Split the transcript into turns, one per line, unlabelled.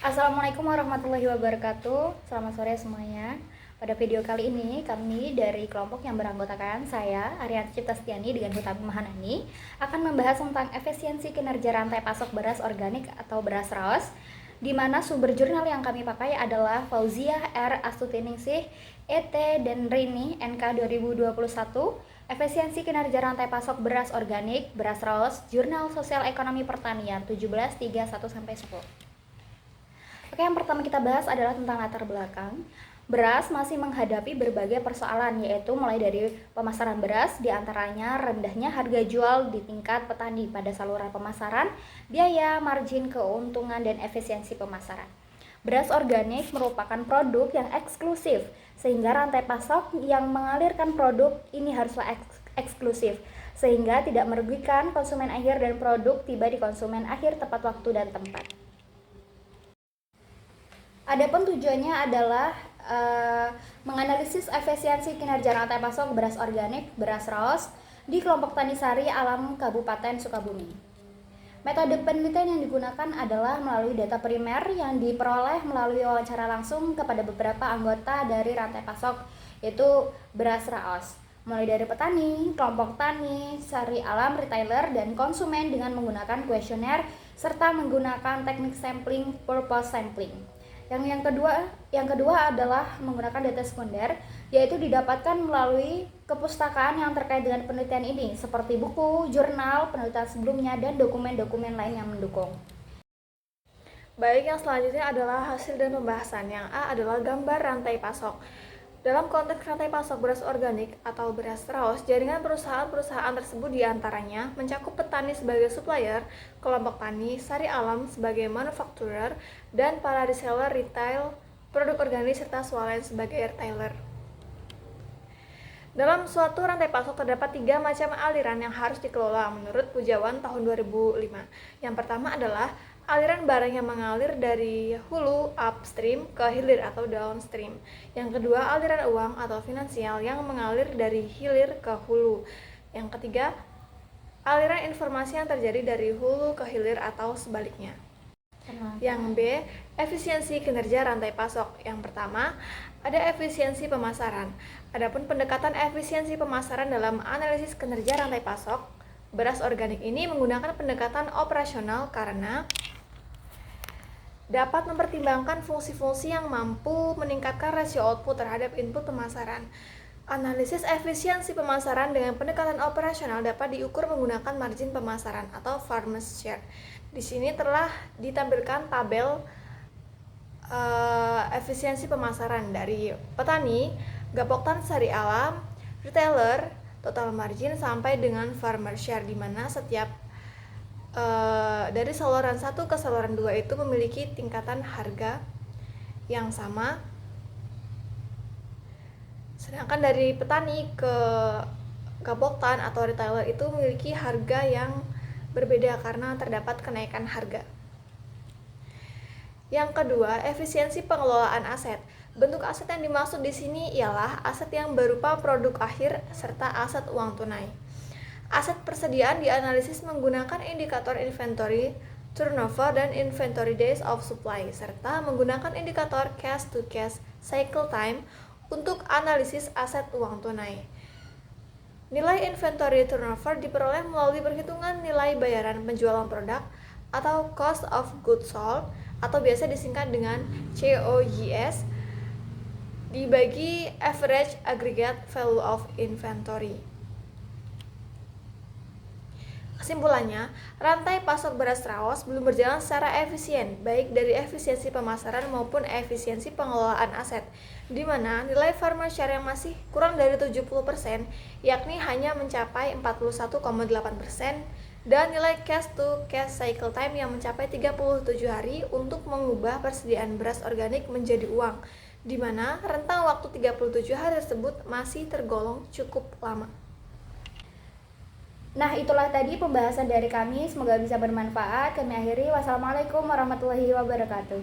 Assalamualaikum warahmatullahi wabarakatuh. Selamat sore semuanya. Pada video kali ini kami dari kelompok yang beranggotakan saya, Arianti Ciptastiani dengan Hutami Mahanani akan membahas tentang efisiensi kinerja rantai pasok beras organik atau beras raos, di mana sumber jurnal yang kami pakai adalah Fauziah R. Astutiningsih, ET dan Rini NK 2021, Efisiensi Kinerja Rantai Pasok Beras Organik, Beras Raos, Jurnal Sosial Ekonomi Pertanian 1731-10. Oke, yang pertama kita bahas adalah tentang latar belakang. Beras masih menghadapi berbagai persoalan, yaitu mulai dari pemasaran beras, diantaranya rendahnya harga jual di tingkat petani pada saluran pemasaran, biaya, margin, keuntungan, dan efisiensi pemasaran. Beras organik merupakan produk yang eksklusif, sehingga rantai pasok yang mengalirkan produk ini haruslah eksklusif, sehingga tidak merugikan konsumen akhir dan produk tiba di konsumen akhir tepat waktu dan tempat. Adapun tujuannya adalah menganalisis efisiensi kinerja rantai pasok beras organik, beras raos di kelompok Tani Sari Alam Kabupaten Sukabumi. Metode penelitian yang digunakan adalah melalui data primer yang diperoleh melalui wawancara langsung kepada beberapa anggota dari rantai pasok, yaitu beras raos, mulai dari petani, kelompok tani, sari alam, retailer, dan konsumen dengan menggunakan kuesioner serta menggunakan teknik sampling purpose sampling. Yang kedua adalah menggunakan data sekunder, yaitu didapatkan melalui kepustakaan yang terkait dengan penelitian ini, seperti buku, jurnal, penelitian sebelumnya, dan dokumen-dokumen lain yang mendukung.
Baik, yang selanjutnya adalah hasil dan pembahasan. Yang A adalah gambar rantai pasok. Dalam konteks rantai pasok beras organik atau beras raos, jaringan perusahaan-perusahaan tersebut diantaranya mencakup petani sebagai supplier, kelompok tani, sari alam sebagai manufacturer, dan para reseller retail produk organik serta swalayan sebagai retailer. Dalam suatu rantai pasok terdapat 3 macam aliran yang harus dikelola menurut Pujawan tahun 2005. Yang pertama adalah aliran barang yang mengalir dari hulu upstream ke hilir atau downstream. Yang kedua, aliran uang atau finansial yang mengalir dari hilir ke hulu. Yang ketiga, aliran informasi yang terjadi dari hulu ke hilir atau sebaliknya. Yang B, efisiensi kinerja rantai pasok. Yang pertama, ada efisiensi pemasaran. Adapun pendekatan efisiensi pemasaran dalam analisis kinerja rantai pasok beras organik ini menggunakan pendekatan operasional karena dapat mempertimbangkan fungsi-fungsi yang mampu meningkatkan rasio output terhadap input pemasaran. Analisis efisiensi pemasaran dengan pendekatan operasional dapat diukur menggunakan margin pemasaran atau farmers share. Di sini telah ditampilkan tabel efisiensi pemasaran dari petani, gapoktan sari alam, retailer, total margin sampai dengan farmers share, di mana setiap dari saluran 1 ke saluran 2 itu memiliki tingkatan harga yang sama, sedangkan dari petani ke gapoktan atau retailer itu memiliki harga yang berbeda karena terdapat kenaikan harga. Yang kedua, efisiensi pengelolaan aset. Bentuk aset yang dimaksud di sini ialah aset yang berupa produk akhir serta aset uang tunai. Aset persediaan dianalisis menggunakan indikator inventory turnover dan inventory days of supply, serta menggunakan indikator cash to cash cycle time untuk analisis aset uang tunai. Nilai inventory turnover diperoleh melalui perhitungan nilai bayaran penjualan produk atau cost of goods sold atau biasa disingkat dengan COGS dibagi average aggregate value of inventory. Kesimpulannya, rantai pasok beras raos belum berjalan secara efisien, baik dari efisiensi pemasaran maupun efisiensi pengelolaan aset, di mana nilai farmer share yang masih kurang dari 70%, yakni hanya mencapai 41,8%, dan nilai cash to cash cycle time yang mencapai 37 hari untuk mengubah persediaan beras organik menjadi uang, di mana rentang waktu 37 hari tersebut masih tergolong cukup lama.
Nah, itulah tadi pembahasan dari kami, semoga bisa bermanfaat. Kami akhiri, wassalamualaikum warahmatullahi wabarakatuh.